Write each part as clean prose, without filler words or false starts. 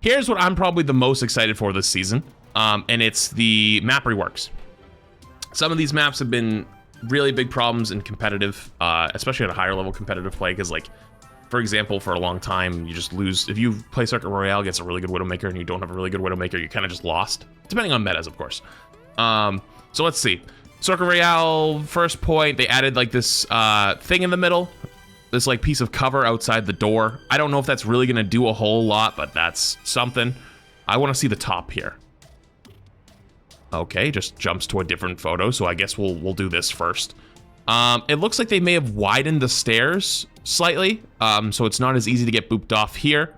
Here's what I'm probably the most excited for this season, and it's the map reworks. Some of these maps have been really big problems in competitive, especially at a higher level competitive play, because like, for example, for a long time, you just lose. If you play Circuit Royale against a really good Widowmaker and you don't have a really good Widowmaker, you kind of just lost, depending on metas, of course. So let's see. Circuit Royale, first point, they added like this thing in the middle, this like piece of cover outside the door. I don't know if that's really gonna do a whole lot, but that's something. I wanna see the top here. Okay, just jumps to a different photo, so I guess we'll do this first. It looks like they may have widened the stairs slightly, so it's not as easy to get booped off here.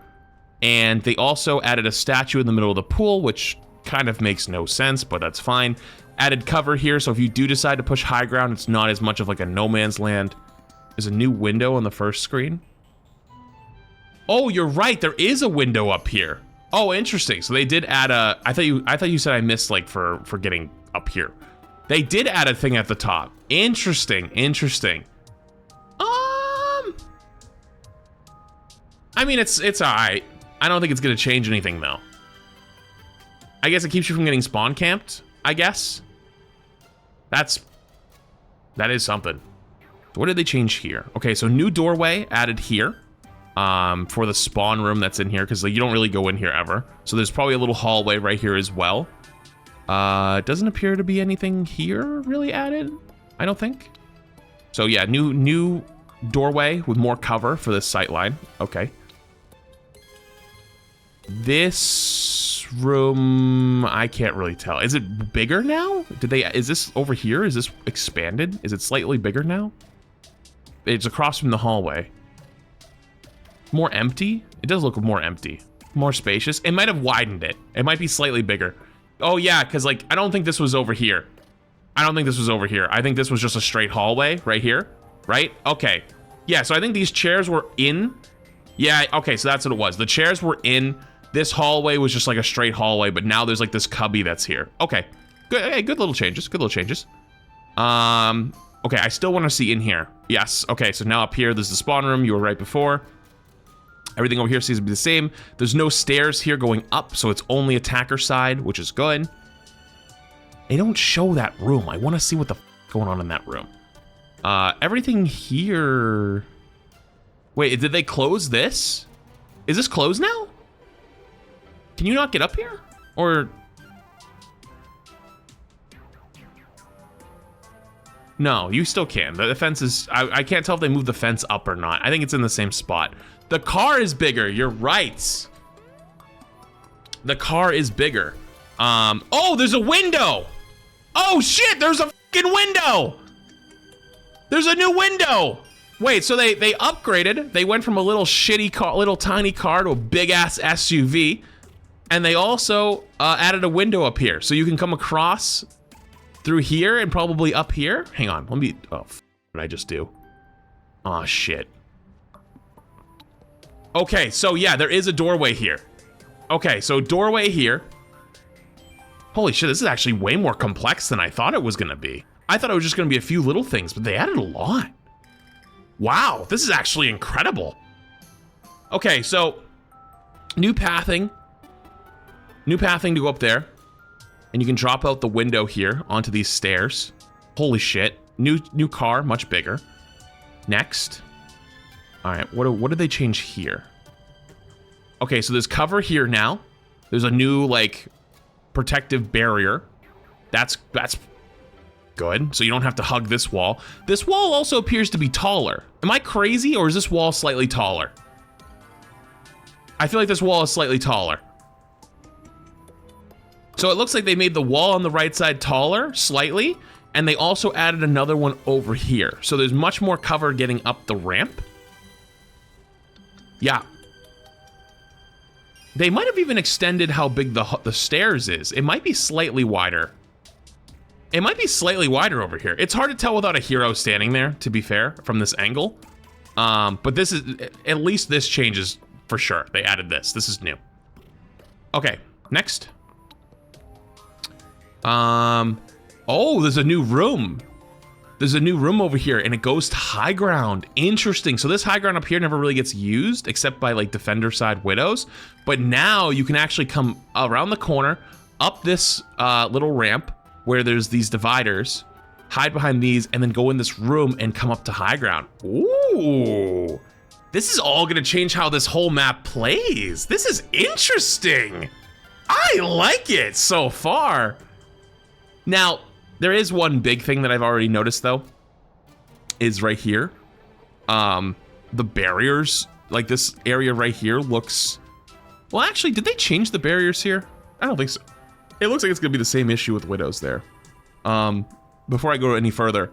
And they also added a statue in the middle of the pool, which kind of makes no sense, but that's fine. Added cover here, so if you do decide to push high ground, it's not as much of like a no man's land. There's a new window on the first screen. Oh, you're right, there is a window up here. Oh, interesting. So they did add a. I thought you said I missed like for getting up here. They did add a thing at the top. Interesting. I mean, it's alright. I don't think it's gonna change anything though. I guess it keeps you from getting spawn camped. I guess. That is something. What did they change here? Okay, so new doorway added here. For the spawn room that's in here, because like, you don't really go in here ever. So there's probably a little hallway right here as well. Doesn't appear to be anything here really added, I don't think. So yeah, new doorway with more cover for this sight line. Okay. This room, I can't really tell. Is it bigger now? Is this over here? Is this expanded? Is it slightly bigger now? It's across from the hallway. More empty? It does look more empty. More spacious. It might have widened it. It might be slightly bigger. Oh yeah, because like, I don't think this was over here. I think this was just a straight hallway right here, right? Okay. Yeah, so I think these chairs were in. Yeah, okay, so that's what it was. The chairs were in. This hallway was just like a straight hallway, but now there's like this cubby that's here. Okay, good. Hey, good little changes. Okay, I still want to see in here. Yes, okay, so now up here, there's the spawn room you were right before. Everything over here seems to be the same. There's no stairs here going up, so it's only attacker side, which is good. They don't show that room. I want to see what the f is going on in that room. Everything here... Wait, did they close this? Is this closed now? Can you not get up here? Or... No, you still can. The fence is... I can't tell if they moved the fence up or not. I think it's in the same spot. The car is bigger. You're right. The car is bigger. Oh, there's a window. Oh, shit. There's a fucking window. There's a new window. Wait, so they upgraded. They went from a little shitty car, little tiny car to a big-ass SUV. And they also added a window up here. So you can come across through here and probably up here. Hang on. Let me... Oh, what did I just do? Oh, shit. Okay, so yeah, there is a doorway here. Okay, so doorway here. Holy shit, this is actually way more complex than I thought it was gonna be. I thought it was just gonna be a few little things, but they added a lot. Wow, this is actually incredible. Okay, so new pathing. New pathing to go up there. And you can drop out the window here onto these stairs. Holy shit. New car, much bigger. Next. All right, what did they change here? Okay, so there's cover here now. There's a new, like, protective barrier. That's good. So you don't have to hug this wall. This wall also appears to be taller. Am I crazy, or is this wall slightly taller? I feel like this wall is slightly taller. So it looks like they made the wall on the right side taller, slightly, and they also added another one over here. So there's much more cover getting up the ramp. Yeah. They might have even extended how big the stairs is. It might be slightly wider. It might be slightly wider over here. It's hard to tell without a hero standing there, to be fair, from this angle. But this is, at least this changes for sure. They added this. This is new. Okay, next. Oh, there's a new room. There's a new room over here, and it goes to high ground. Interesting. So this high ground up here never really gets used, except by like defender side widows. But now you can actually come around the corner, up this little ramp where there's these dividers, hide behind these, and then go in this room and come up to high ground. Ooh. This is all gonna change how this whole map plays. This is interesting. I like it so far. Now, there is one big thing that I've already noticed though, is right here. The barriers, like this area right here looks, well actually, did they change the barriers here? I don't think so. It looks like it's gonna be the same issue with widows there. Before I go any further,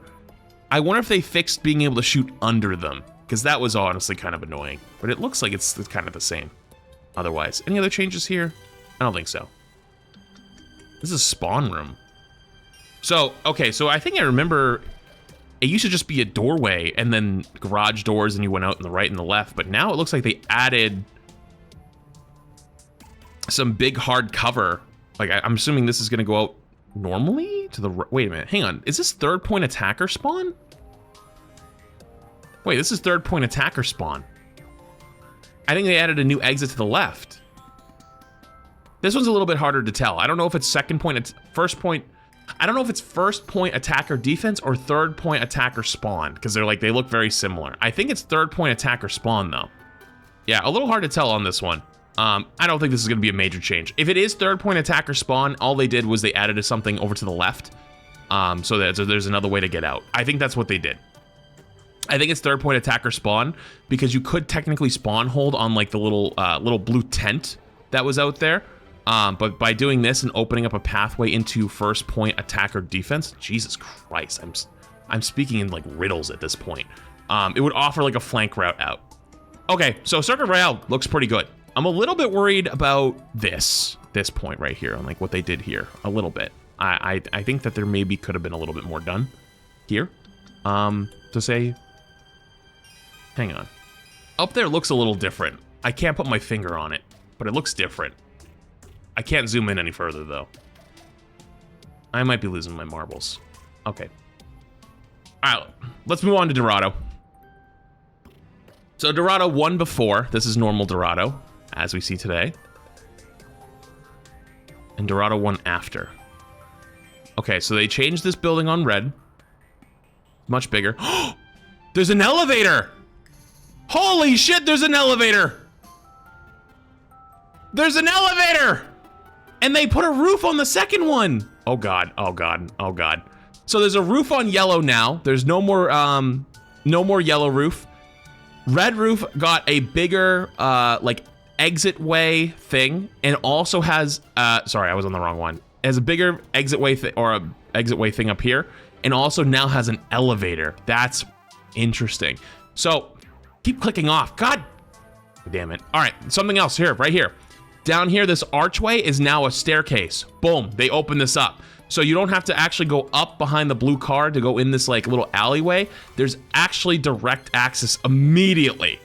I wonder if they fixed being able to shoot under them, because that was honestly kind of annoying, but it looks like it's kind of the same. Otherwise, any other changes here? I don't think so. This is a spawn room. So, okay, so I think I remember it used to just be a doorway and then garage doors and you went out in the right and the left, but now it looks like they added some big hard cover. Like, I'm assuming this is gonna go out normally to the right. Wait a minute, hang on. Is this third point attacker spawn? Wait, this is third point attacker spawn. I think they added a new exit to the left. This one's a little bit harder to tell. I don't know if it's second point, it's first point. I don't know if it's first point attacker defense or third point attacker spawn, because they're like, they look very similar. I think it's third point attacker spawn though. Yeah, a little hard to tell on this one. I don't think this is gonna be a major change. If it is third point attacker spawn, all they did was they added something over to the left, so that there's another way to get out. I think that's what they did. I think it's third point attacker spawn because you could technically spawn hold on like the little blue tent that was out there. But by doing this and opening up a pathway into first point attacker defense, Jesus Christ, I'm speaking in like riddles at this point. It would offer like a flank route out. Okay, so Circuit Royale looks pretty good. I'm a little bit worried about this point right here, on like what they did here, a little bit. I think that there maybe could have been a little bit more done here. To say, hang on. Up there looks a little different. I can't put my finger on it, but it looks different. I can't zoom in any further though. I might be losing my marbles. Okay. All right, let's move on to Dorado. So Dorado won before. This is normal Dorado, as we see today. And Dorado won after. Okay, so they changed this building on red. Much bigger. There's an elevator! Holy shit, there's an elevator! There's an elevator! And they put a roof on the second one. Oh God, oh God, oh God. So there's a roof on yellow now. There's no more yellow roof. Red roof got a bigger, like exit way thing, and also has, sorry, I was on the wrong one. It has a bigger exit way thing up here, and also now has an elevator. That's interesting. So keep clicking off. God damn it. All right, something else here, right here. Down here, this archway is now a staircase. Boom, they open this up. So you don't have to actually go up behind the blue car to go in this like little alleyway. There's actually direct access immediately.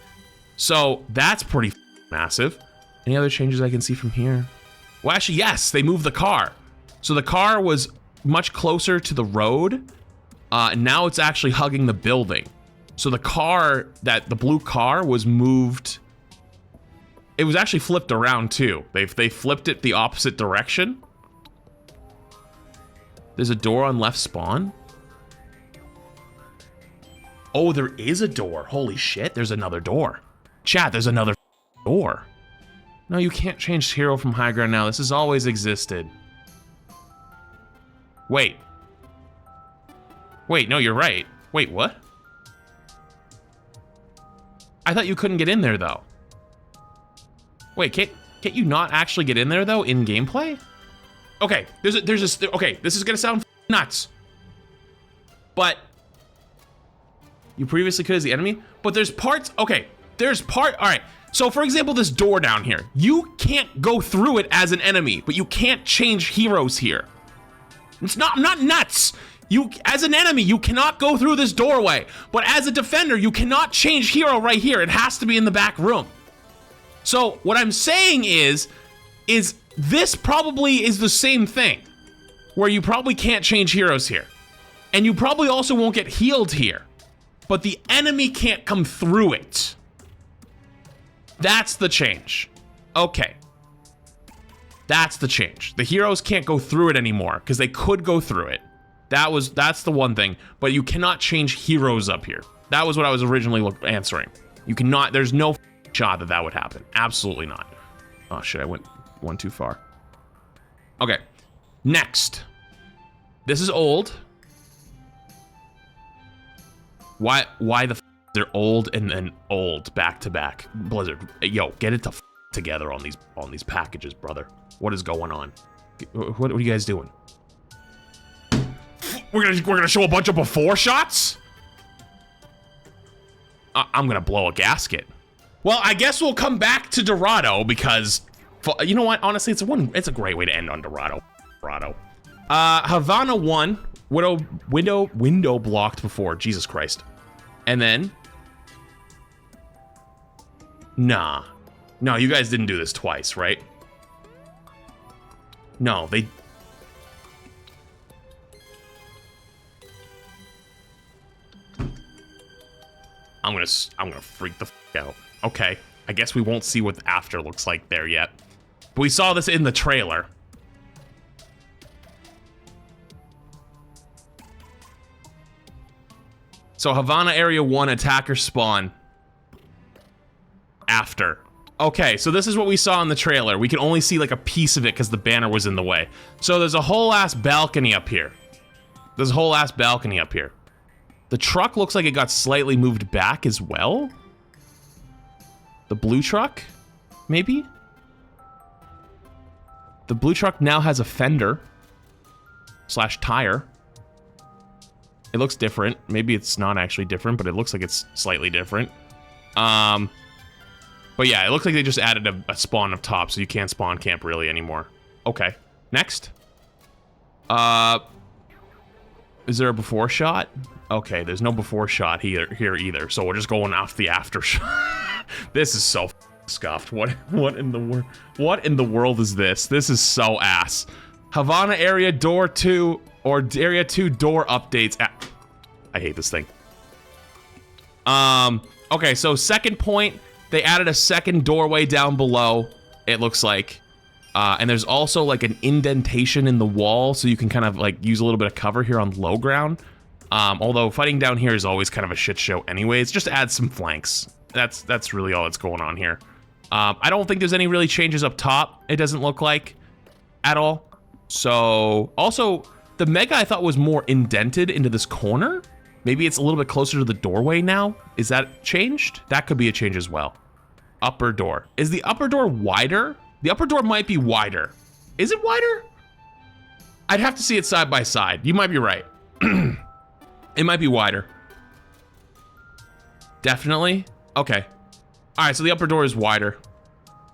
So that's pretty massive. Any other changes I can see from here? Well, actually, yes, they moved the car. So the car was much closer to the road. And now it's actually hugging the building. So the car, the blue car was moved. It was actually flipped around too. They flipped it the opposite direction. There's a door on left spawn. Oh, there is a door. Holy shit, there's another door. Chat, there's another door. No, you can't change hero from high ground now. This has always existed. Wait. Wait, no, you're right. Wait, what? I thought you couldn't get in there though. Wait, can't you not actually get in there though in gameplay? Okay, okay, this is gonna sound nuts. But you previously could as the enemy, but there's parts, okay, all right. So for example, this door down here, you can't go through it as an enemy, but you can't change heroes here. I'm not nuts. As an enemy, you cannot go through this doorway, but as a defender, you cannot change hero right here. It has to be in the back room. So what I'm saying is this probably is the same thing, where you probably can't change heroes here. And you probably also won't get healed here. But the enemy can't come through it. That's the change. Okay. That's the change. The heroes can't go through it anymore because they could go through it. That's the one thing, but you cannot change heroes up here. That was what I was originally answering. You cannot, there's no shot that would happen. Absolutely not. Oh shit, I went one too far. Okay, next. This is old. Why the they're old and then old back to back? Blizzard, yo, get it together on these packages, brother. What is going on? What are you guys doing? We're gonna show a bunch of before shots? I'm gonna blow a gasket. Well, I guess we'll come back to Dorado because, you know what? Honestly, it's a great way to end on Dorado. Havana 1, window blocked before. Jesus Christ. And then, nah, no, you guys didn't do this twice, right? No, they. I'm gonna freak the f out. Okay, I guess we won't see what after looks like there yet. But we saw this in the trailer. So Havana Area 1 attacker spawn. After. Okay, so this is what we saw in the trailer. We can only see like a piece of it because the banner was in the way. So there's a whole ass balcony up here. There's a whole ass balcony up here. The truck looks like it got slightly moved back as well. The blue truck, maybe? The blue truck now has a fender / tire. It looks different. Maybe it's not actually different, but it looks like it's slightly different. But yeah, it looks like they just added a spawn up top, so you can't spawn camp really anymore. Okay, next. Is there a before shot? Okay, there's no before shot here either, so we're just going off the after shot. This is so scuffed. What in the world is this? This is so ass. Havana Area Door 2 or Area 2 door updates. I hate this thing. Okay, so second point, they added a second doorway down below, it looks like. And there's also like an indentation in the wall, so you can kind of like use a little bit of cover here on low ground. Although fighting down here is always kind of a shit show anyways, just add some flanks. That's really all that's going on here. I don't think there's any really changes up top, it doesn't look like, at all. So, also, the Mega I thought was more indented into this corner. Maybe it's a little bit closer to the doorway now. Is that changed? That could be a change as well. Upper door. Is the upper door wider? The upper door might be wider. Is it wider? I'd have to see it side by side. You might be right. It might be wider. Definitely? Okay. All right, so the upper door is wider.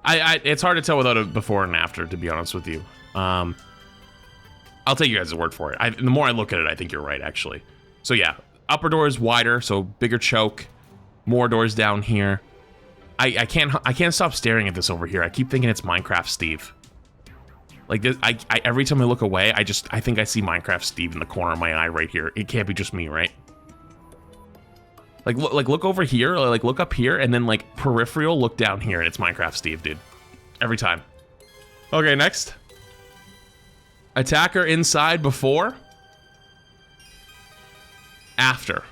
It's hard to tell without a before and after, to be honest with you. I'll take you guys' word for it. The more I look at it, I think you're right, actually. So yeah, upper door is wider, so bigger choke. More doors down here. I can't stop staring at this over here. I keep thinking it's Minecraft Steve. Like this, every time I look away, I think I see Minecraft Steve in the corner of my eye right here. It can't be just me, right? Like look over here, or like look up here, and then like peripheral, look down here, and it's Minecraft Steve, dude. Every time. Okay, next. Attacker inside before. After.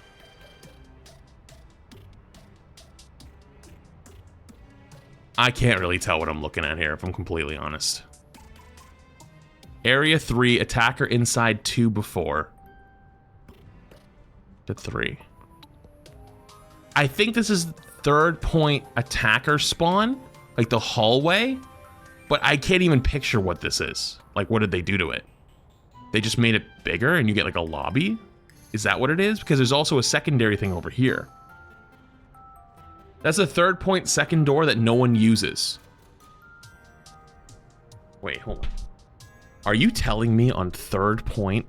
I can't really tell what I'm looking at here, if I'm completely honest. Area 3, attacker inside 2 before. To 3. I think this is third point attacker spawn, like the hallway, but I can't even picture what this is. Like, what did they do to it? They just made it bigger and you get like a lobby? Is that what it is? Because there's also a secondary thing over here. That's a third point second door that no one uses. Wait, hold on. Are you telling me on third point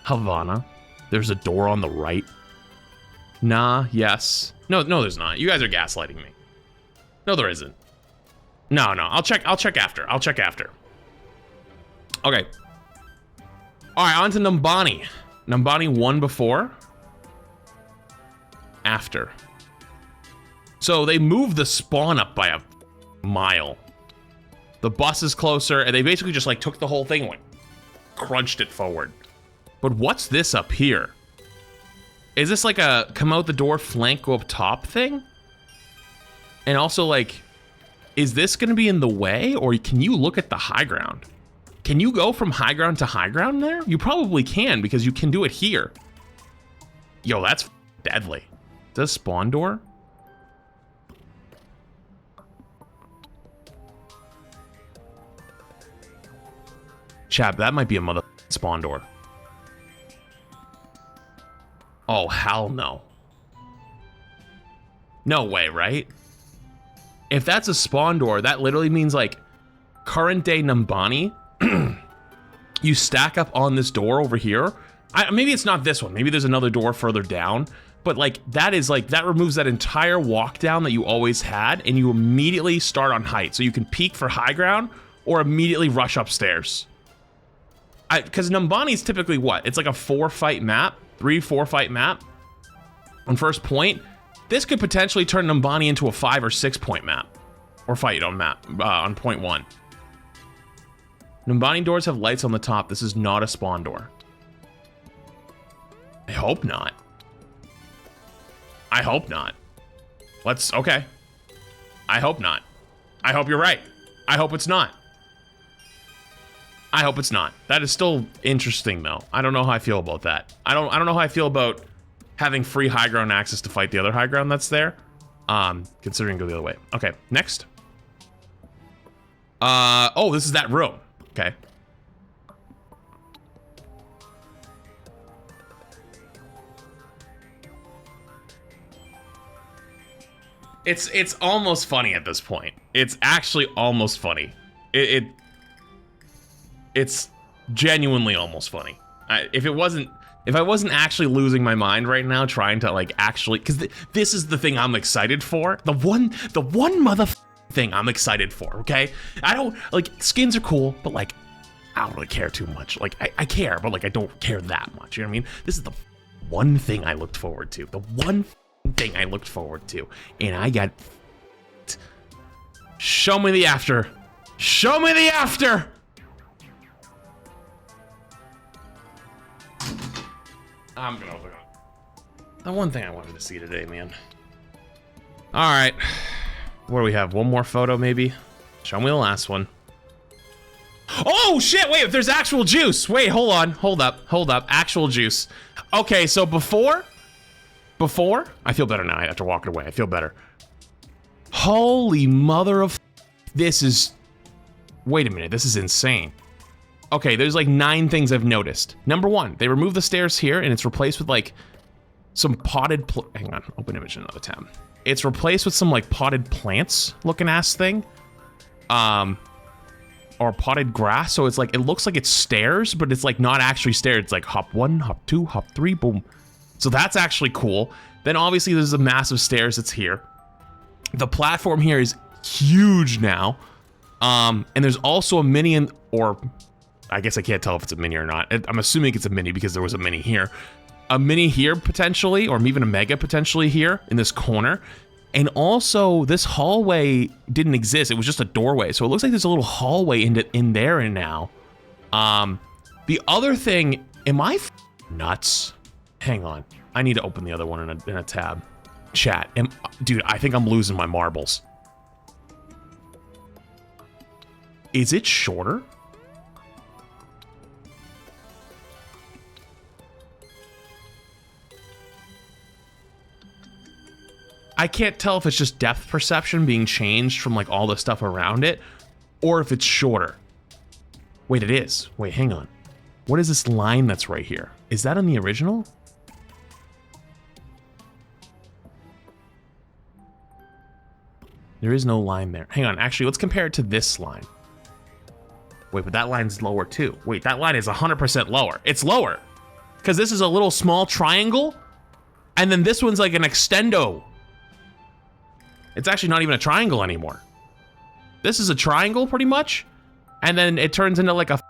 Havana, there's a door on the right? Nah, yes. No, there's not. You guys are gaslighting me. No, there isn't. No, I'll check after. I'll check after. Okay. All right, on to Numbani. Numbani 1 before. After. So they moved the spawn up by a mile. The bus is closer, and they basically just like took the whole thing and like crunched it forward. But what's this up here? Is this like a come out the door, flank, go up top thing? And also like, is this gonna be in the way, or can you look at the high ground? Can you go from high ground to high ground there? You probably can, because you can do it here. Yo, that's deadly. Does spawn door? Chap, that might be a mother spawn door. Oh, hell no. No way, right? If that's a spawn door, that literally means like current day Numbani, you stack up on this door over here. Maybe it's not this one. Maybe there's another door further down. But like that is like, that removes that entire walk down that you always had, and you immediately start on height. So you can peek for high ground or immediately rush upstairs. Because Numbani is typically what? It's like a 4-fight map, 3-4 fight map on first point. This could potentially turn Numbani into a 5 or 6 point map, or fight on on point 1. Numbani doors have lights on the top. This is not a spawn door. I hope not. I hope not. Okay. I hope not. I hope you're right. I hope it's not. I hope it's not. That is still interesting though. I don't know how I feel about that. I don't know how I feel about having free high ground access to fight the other high ground that's there. Considering go the other way. Okay, next. Oh, this is that room. Okay. It's almost funny at this point. It's actually almost funny. It's genuinely almost funny. If I wasn't actually losing my mind right now trying to like actually, because this is the thing I'm excited for. The one mother thing I'm excited for. Okay, I don't like skins are cool, but like I don't really care too much. Like I care, but like I don't care that much. You know what I mean? This is the one thing I looked forward to. The one thing I looked forward to, and I got. Show me the after. Show me the after. I'm gonna open up. The one thing I wanted to see today, man. All right. What do we have? One more photo, maybe? Show me the last one. Oh, shit. Wait, there's actual juice. Wait, hold on. Hold up. Hold up. Actual juice. Okay, so before, I feel better now after walking away. I feel better. Holy mother of... This is... Wait a minute. This is insane. Okay, there's like 9 things I've noticed. Number 1, they removed the stairs here and it's replaced with like some potted hang on, open image in another tab. It's replaced with some like potted plants looking ass thing. Or potted grass, so it's like, it looks like it's stairs, but it's like not actually stairs. It's like hop 1, hop 2, hop 3, boom. So that's actually cool. Then obviously there's a massive stairs that's here. The platform here is huge now. And there's also a mini, or I guess I can't tell if it's a mini or not. I'm assuming it's a mini because there was a mini here. A mini here potentially, or even a mega potentially here in this corner. And also this hallway didn't exist. It was just a doorway. So it looks like there's a little hallway in there and now. The other thing, am I nuts? Hang on. I need to open the other one in a tab. Chat. Dude, I think I'm losing my marbles. Is it shorter? I can't tell if it's just depth perception being changed from like all the stuff around it, or if it's shorter. Wait, it is. Wait, hang on. What is this line that's right here? Is that in the original? There is no line there. Hang on, actually, let's compare it to this line. Wait, but that line's lower too. Wait, that line is 100% lower. It's lower. Because this is a little small triangle, and then this one's like an extendo. It's actually not even a triangle anymore. This is a triangle, pretty much, and then it turns into like a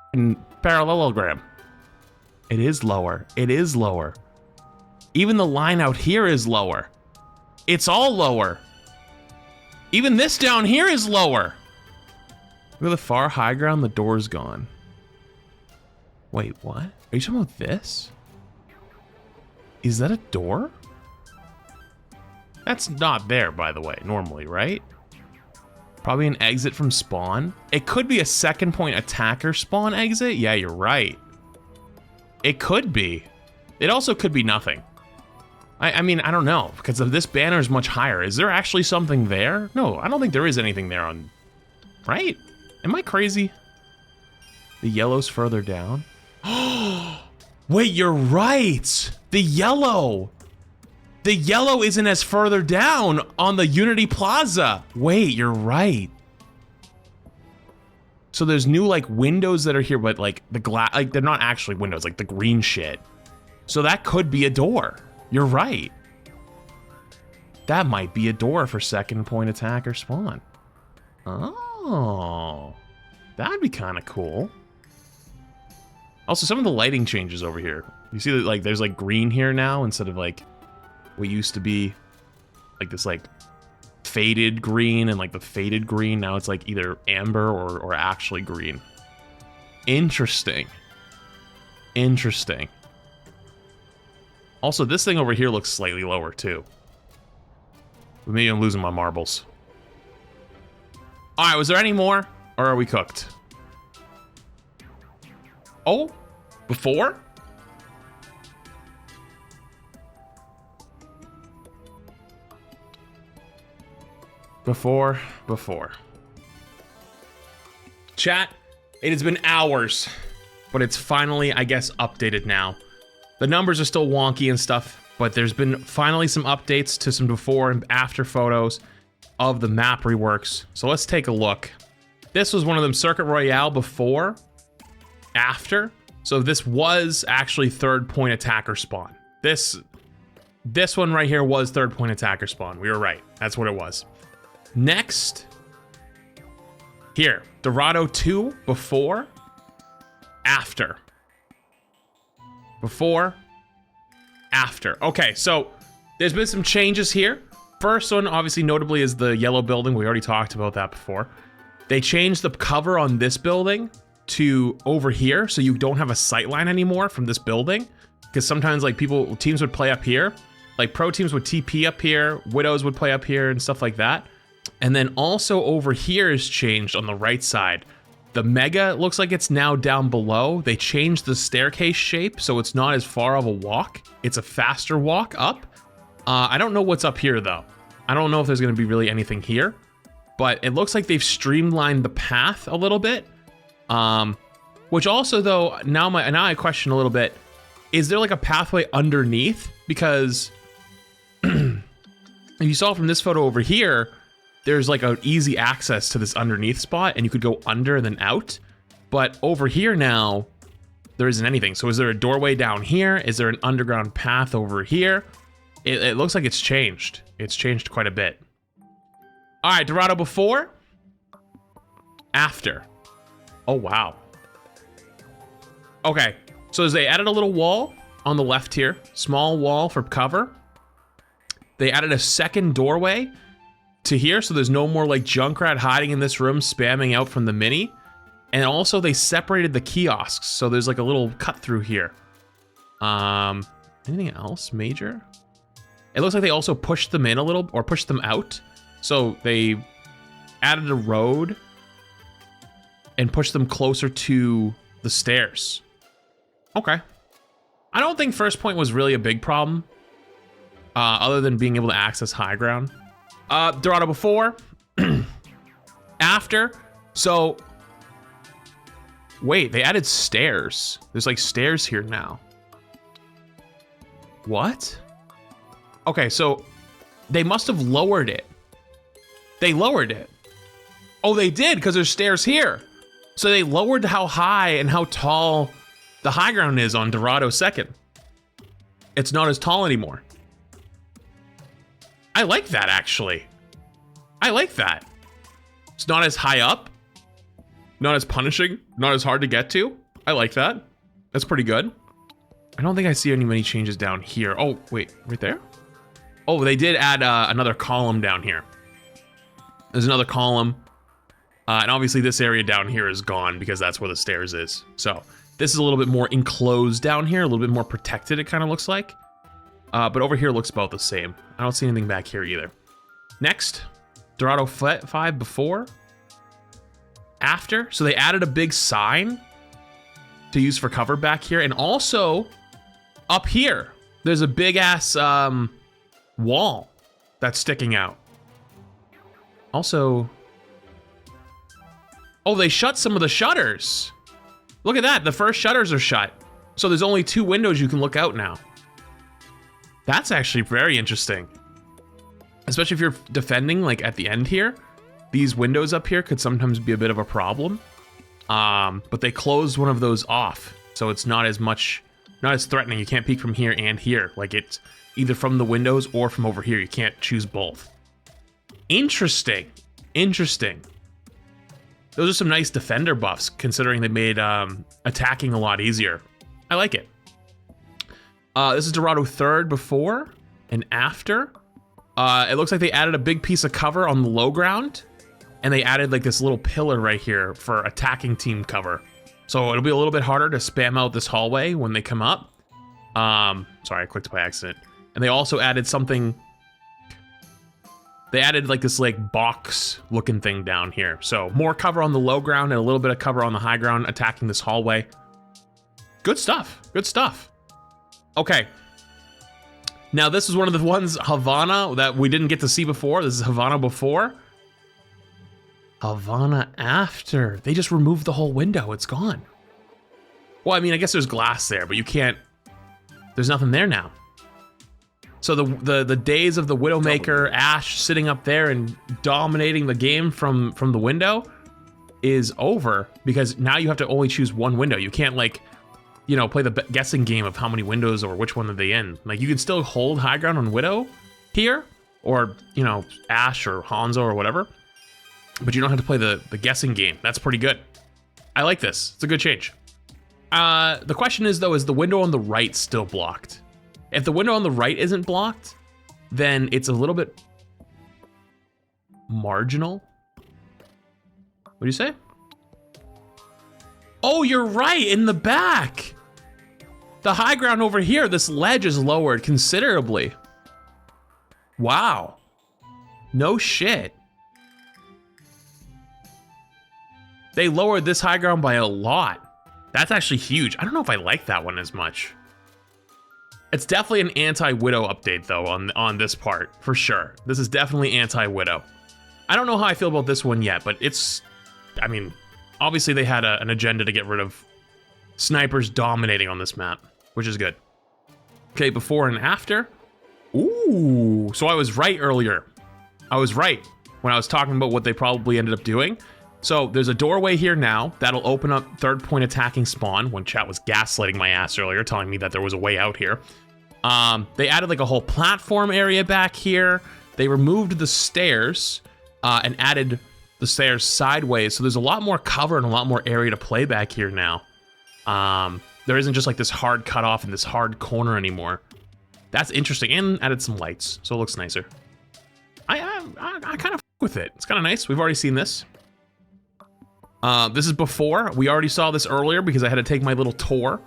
parallelogram. It is lower. It is lower. Even the line out here is lower. It's all lower. Even this down here is lower. Look at the far high ground, the door's gone. Wait, what? Are you talking about this? Is that a door? That's not there, by the way, normally, right? Probably an exit from spawn. It could be a second point attacker spawn exit. Yeah, you're right. It could be. It also could be nothing. I mean, I don't know, because this banner is much higher. Is there actually something there? No, I don't think there is anything there on... Right? Am I crazy? The yellow's further down. Wait, you're right! The yellow! The yellow isn't as further down on the Unity Plaza. Wait, you're right. So there's new, like, windows that are here, but, like, the glass... Like, they're not actually windows, like, the green shit. So that could be a door. You're right. That might be a door for second point attacker spawn. Oh. That'd be kind of cool. Also, some of the lighting changes over here. You see that, like, there's, like, green here now instead of, like, what used to be, like, this, like, faded green and, like, the faded green. Now it's, like, either amber or actually green. Interesting. Interesting. Also, this thing over here looks slightly lower, too. But maybe I'm losing my marbles. Alright, was there any more? Or are we cooked? Oh? Before? Before. Chat, it has been hours, but it's finally, I guess, updated now. The numbers are still wonky and stuff, but there's been finally some updates to some before and after photos of the map reworks. So let's take a look. This was one of them, Circuit Royale before, after. So this was actually third point attacker spawn. This one right here was third point attacker spawn. We were right. That's what it was. Next, here, Dorado 2 before, after. Before, after. Okay, so there's been some changes here. First one, obviously, notably, is the yellow building. We already talked about that before. They changed the cover on this building to over here, so you don't have a sight line anymore from this building. Because sometimes, like, teams would play up here. Like, pro teams would TP up here, Widows would play up here, and stuff like that. And then also over here is changed on the right side. The Mega looks like it's now down below. They changed the staircase shape, so it's not as far of a walk. It's a faster walk up. I don't know what's up here, though. I don't know if there's going to be really anything here. But it looks like they've streamlined the path a little bit. Which also, though, now I question a little bit. Is there like a pathway underneath? Because if you saw from this photo over here, there's like an easy access to this underneath spot and you could go under and then out. But over here now, there isn't anything. So is there a doorway down here? Is there an underground path over here? It looks like it's changed. It's changed quite a bit. All right, Dorado before, after. Oh, wow. Okay, so as they added a little wall on the left here, small wall for cover. They added a second doorway to here, so there's no more like Junkrat hiding in this room spamming out from the mini. And also they separated the kiosks, so there's like a little cut through here. Anything else major? It looks like they also pushed them in a little, or pushed them out. So they added a road and pushed them closer to the stairs. Okay. I don't think first point was really a big problem, other than being able to access high ground. Dorado before, after. So, wait, they added stairs. There's like stairs here now. What? Okay, so they must have lowered it. They lowered it. Oh, they did, because there's stairs here. So they lowered how high and how tall the high ground is on Dorado 2nd. It's not as tall anymore. I like that, actually. I like that. It's not as high up. Not as punishing. Not as hard to get to. I like that. That's pretty good. I don't think I see many changes down here. Oh, wait, right there? Oh, they did add another column down here. There's another column. And obviously this area down here is gone because that's where the stairs is. So this is a little bit more enclosed down here, a little bit more protected, it kind of looks like. But over here looks about the same. I don't see anything back here either. Next, Dorado 5 before, after. So they added a big sign to use for cover back here. And also up here, there's a big ass wall that's sticking out. Also, oh, they shut some of the shutters. Look at that, the first shutters are shut. So there's only 2 windows you can look out now. That's actually very interesting. Especially if you're defending, like at the end here. These windows up here could sometimes be a bit of a problem. But they closed one of those off. So it's not as threatening. You can't peek from here and here. Like it's either from the windows or from over here. You can't choose both. Interesting. Interesting. Those are some nice defender buffs, considering they made attacking a lot easier. I like it. This is Dorado 3rd before and after. It looks like they added a big piece of cover on the low ground, and they added like this little pillar right here for attacking team cover. So it'll be a little bit harder to spam out this hallway when they come up. Sorry, I clicked by accident. And they also added something. They added like this like box looking thing down here. So more cover on the low ground and a little bit of cover on the high ground attacking this hallway. Good stuff. Good stuff. Okay. Now this is one of the ones, Havana, that we didn't get to see before. This is Havana before. Havana after. They just removed the whole window. It's gone. Well, I mean, I guess there's glass there, but you can't. There's nothing there now. So the days of the Widowmaker, Ashe sitting up there and dominating the game from the window is over, because now you have to only choose one window. You can't like, you know, play the guessing game of how many windows or which one are they in. Like you can still hold high ground on Widow here, or you know, Ashe or Hanzo or whatever, but you don't have to play the guessing game. That's pretty good. I like this. It's a good change. The question is though, is the window on the right still blocked? If the window on the right isn't blocked, then it's a little bit marginal. What do you say? Oh, you're right, in the back. The high ground over here, this ledge is lowered considerably. Wow. No shit. They lowered this high ground by a lot. That's actually huge. I don't know if I like that one as much. It's definitely an anti-Widow update though on this part, for sure. This is definitely anti-Widow. I don't know how I feel about this one yet, but it's, I mean, obviously they had an agenda to get rid of snipers dominating on this map, which is good. Okay, before and after. Ooh, so I was right earlier. I was right when I was talking about what they probably ended up doing. So there's a doorway here now that'll open up 3rd point attacking spawn, when chat was gaslighting my ass earlier, telling me that there was a way out here. They added like a whole platform area back here. They removed the stairs and added the stairs sideways. So there's a lot more cover and a lot more area to play back here now. There isn't just like this hard cutoff and this hard corner anymore. That's interesting, and added some lights, so it looks nicer. I kind of with it. It's kind of nice. We've already seen this. This is before. We already saw this earlier because I had to take my little tour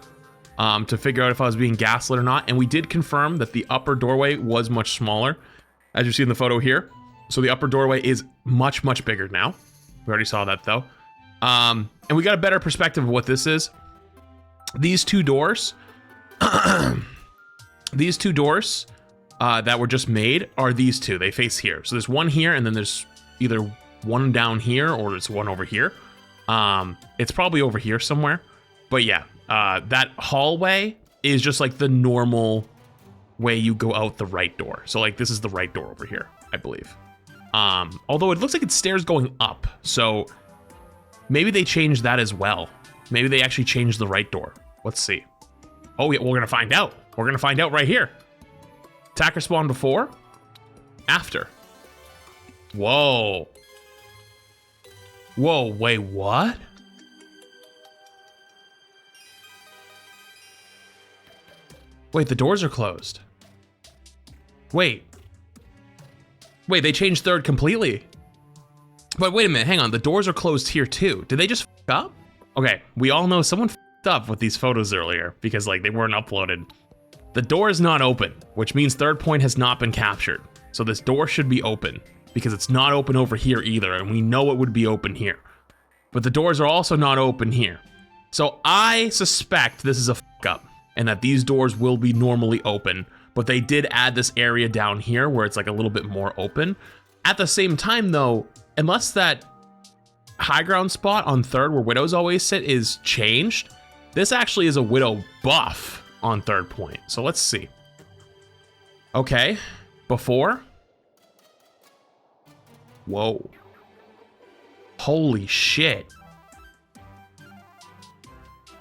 to figure out if I was being gaslit or not. And we did confirm that the upper doorway was much smaller, as you see in the photo here. So the upper doorway is much, much bigger now. We already saw that though. And we got a better perspective of what this is. These 2 doors, these 2 doors that were just made are these 2. They face here. So there's one here, and then there's either one down here or there's one over here. It's probably over here somewhere, but yeah, that hallway is just like the normal way you go out the right door. So like this is the right door over here, I believe. Although it looks like it's stairs going up, so maybe they changed that as well. Maybe they actually changed the right door. Let's see. Oh yeah, we're gonna find out. We're gonna find out right here. Attacker spawn before, after. Whoa. Whoa, wait, what? Wait, the doors are closed. Wait, they changed third completely. But wait a minute, hang on. The doors are closed here too. Did they just f up? Okay, we all know someone f***ed up with these photos earlier because like they weren't uploaded. The door is not open, which means third point has not been captured. So this door should be open because it's not open over here either, and we know it would be open here. But the doors are also not open here. So I suspect this is a f*** up and that these doors will be normally open, but they did add this area down here where it's like a little bit more open. At the same time though, unless that high ground spot on third where widows always sit is changed, this actually is a widow buff on third point. So let's see. Okay, before. Whoa. Holy shit.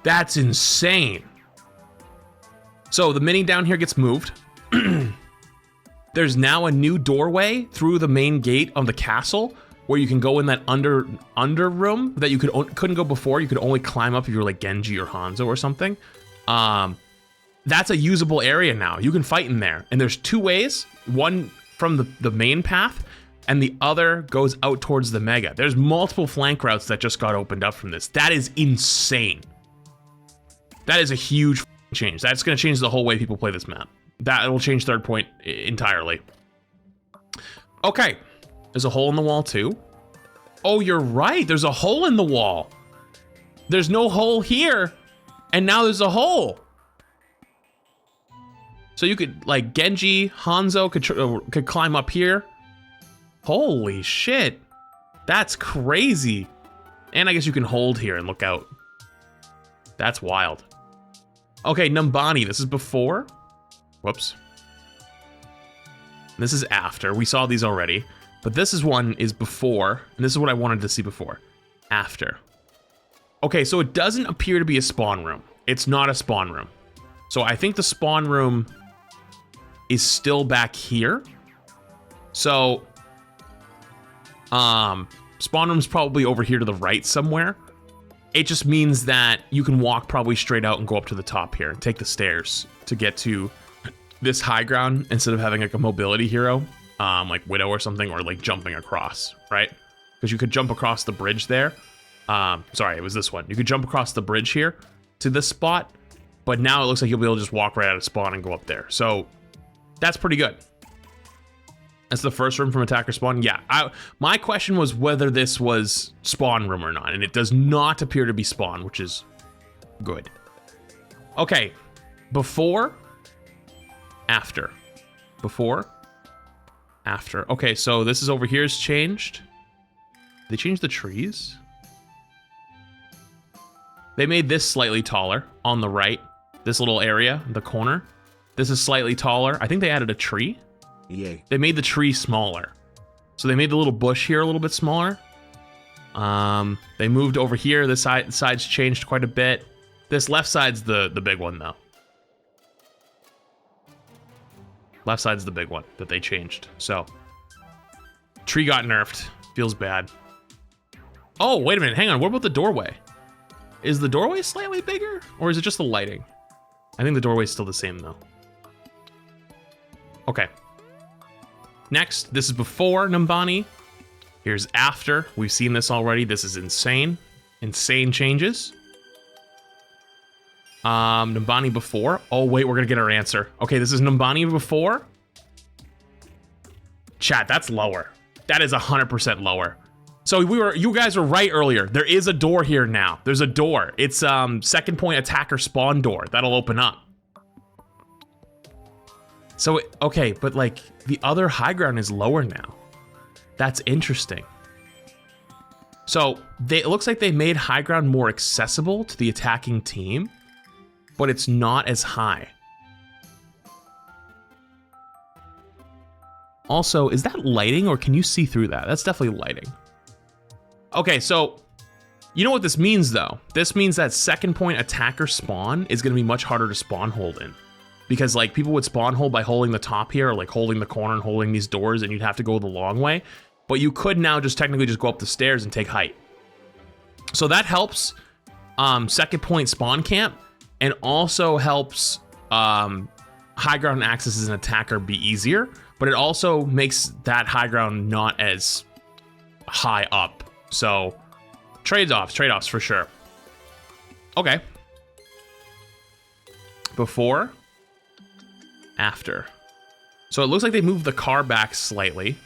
That's insane. So the mini down here gets moved. There's now a new doorway through the main gate of the castle where you can go in that under room that you couldn't go before. You could only climb up if you were like Genji or Hanzo or something. That's a usable area now. You can fight in there. And there's two ways. One from the main path and the other goes out towards the mega. There's multiple flank routes that just got opened up from this. That is insane. That is a huge change. That's going to change the whole way people play this map. That will change third point entirely. Okay, there's a hole in the wall too. Oh, you're right. There's a hole in the wall. There's no hole here, and now there's a hole. So you could, like, Genji, Hanzo could climb up here. Holy shit. That's crazy. And I guess you can hold here and look out. That's wild. Okay, Numbani, this is before. Whoops. This is after. We saw these already. But this one is before, and this is what I wanted to see before. After. Okay, so it doesn't appear to be a spawn room. It's not a spawn room. So I think the spawn room is still back here. So, spawn room's probably over here to the right somewhere. It just means that you can walk probably straight out and go up to the top here and take the stairs to get to this high ground instead of having like a mobility hero, like Widow or something, or like jumping across, right? Because you could jump across the bridge there. Sorry, it was this one. You could jump across the bridge here to this spot, but now it looks like you'll be able to just walk right out of spawn and go up there. So that's pretty good. That's the first room from attacker spawn. Yeah, my question was whether this was spawn room or not, and it does not appear to be spawn, which is good. Okay, before, after, before, after. Okay, so this is over here is changed. They changed the trees. They made this slightly taller on the right. This little area, the corner. This is slightly taller. I think they added a tree. Yay. They made the tree smaller. So they made the little bush here a little bit smaller. They moved over here. This side's changed quite a bit. This left side's the big one though. Left side's the big one that they changed. So tree got nerfed. Feels bad. Oh, wait a minute. Hang on. What about the doorway? Is the doorway slightly bigger or is it just the lighting? I think the doorway's still the same though. Okay. Next, this is before Numbani. Here's after. We've seen this already. This is insane. Insane changes. Numbani before. Oh, wait, we're gonna get our answer. Okay, this is Numbani before. Chat, that's lower. That is 100% lower. So you guys were right earlier. There is a door here now. There's a door. It's second point attacker spawn door. That'll open up. So, okay, but like the other high ground is lower now. That's interesting. So it looks like they made high ground more accessible to the attacking team, but it's not as high. Also, is that lighting or can you see through that? That's definitely lighting. Okay, so you know what this means though? This means that second point attacker spawn is gonna be much harder to spawn hold in. Because like people would spawn hold by holding the top here or like holding the corner and holding these doors and you'd have to go the long way. But you could now just technically just go up the stairs and take height. So that helps second point spawn camp and also helps high ground access as an attacker be easier, but it also makes that high ground not as high up. So trade-offs for sure. Okay. Before, after. So it looks like they moved the car back slightly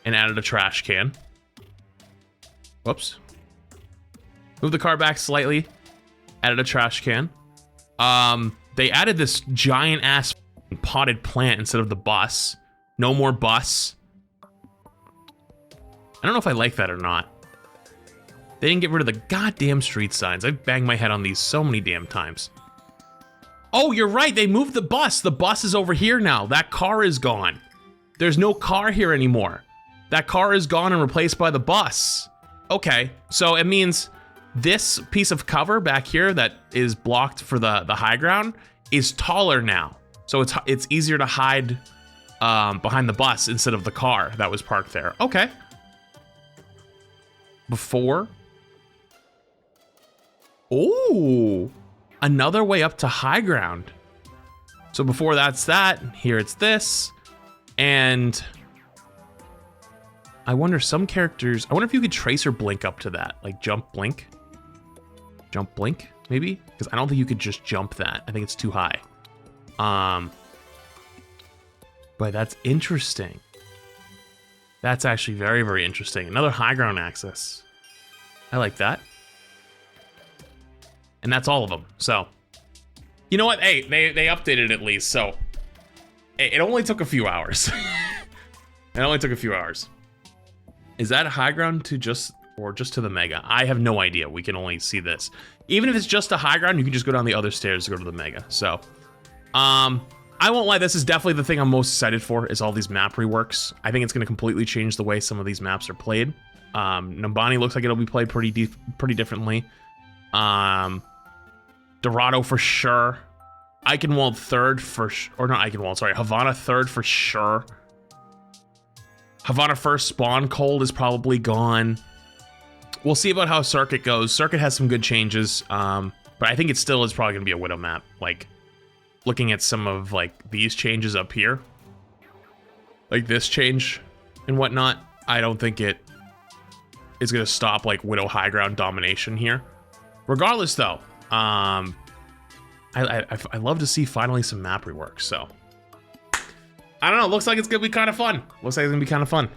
and added a trash can. Whoops. Moved the car back slightly, added a trash can. They added this giant ass potted plant instead of the bus. No more bus. I don't know if I like that or not. They didn't get rid of the goddamn street signs. I've banged my head on these so many damn times. Oh, you're right. They moved the bus. The bus is over here now. That car is gone. There's no car here anymore. That car is gone and replaced by the bus. Okay, so it means this piece of cover back here that is blocked for the high ground is taller now. So it's easier to hide behind the bus instead of the car that was parked there. Okay. Before. Oh, another way up to high ground. So before that's that, here it's this. And I wonder some characters, I wonder if you could trace or blink up to that, like jump, blink. Jump, blink, maybe? Because I don't think you could just jump that. I think it's too high. But that's interesting. That's actually very, very interesting. Another high ground access. I like that. And that's all of them. So, you know what? Hey, they updated it at least. So, it only took a few hours. It only took a few hours. Is that a high ground to just to the mega? I have no idea. We can only see this. Even if it's just a high ground, you can just go down the other stairs to go to the mega. So, I won't lie. This is definitely the thing I'm most excited for is all these map reworks. I think it's going to completely change the way some of these maps are played. Numbani looks like it'll be played pretty differently. Dorado for sure. Eichenwald third for or not Eichenwald, sorry. Havana third for sure. Havana first spawn cold is probably gone. We'll see about how Circuit goes. Circuit has some good changes, but I think it still is probably going to be a Widow map. Like, looking at some of, like, these changes up here. Like this change and whatnot. I don't think it is going to stop, like, Widow high ground domination here. Regardless, though, I love to see finally some map rework, so. I don't know, looks like it's going to be kind of fun. Looks like it's going to be kind of fun.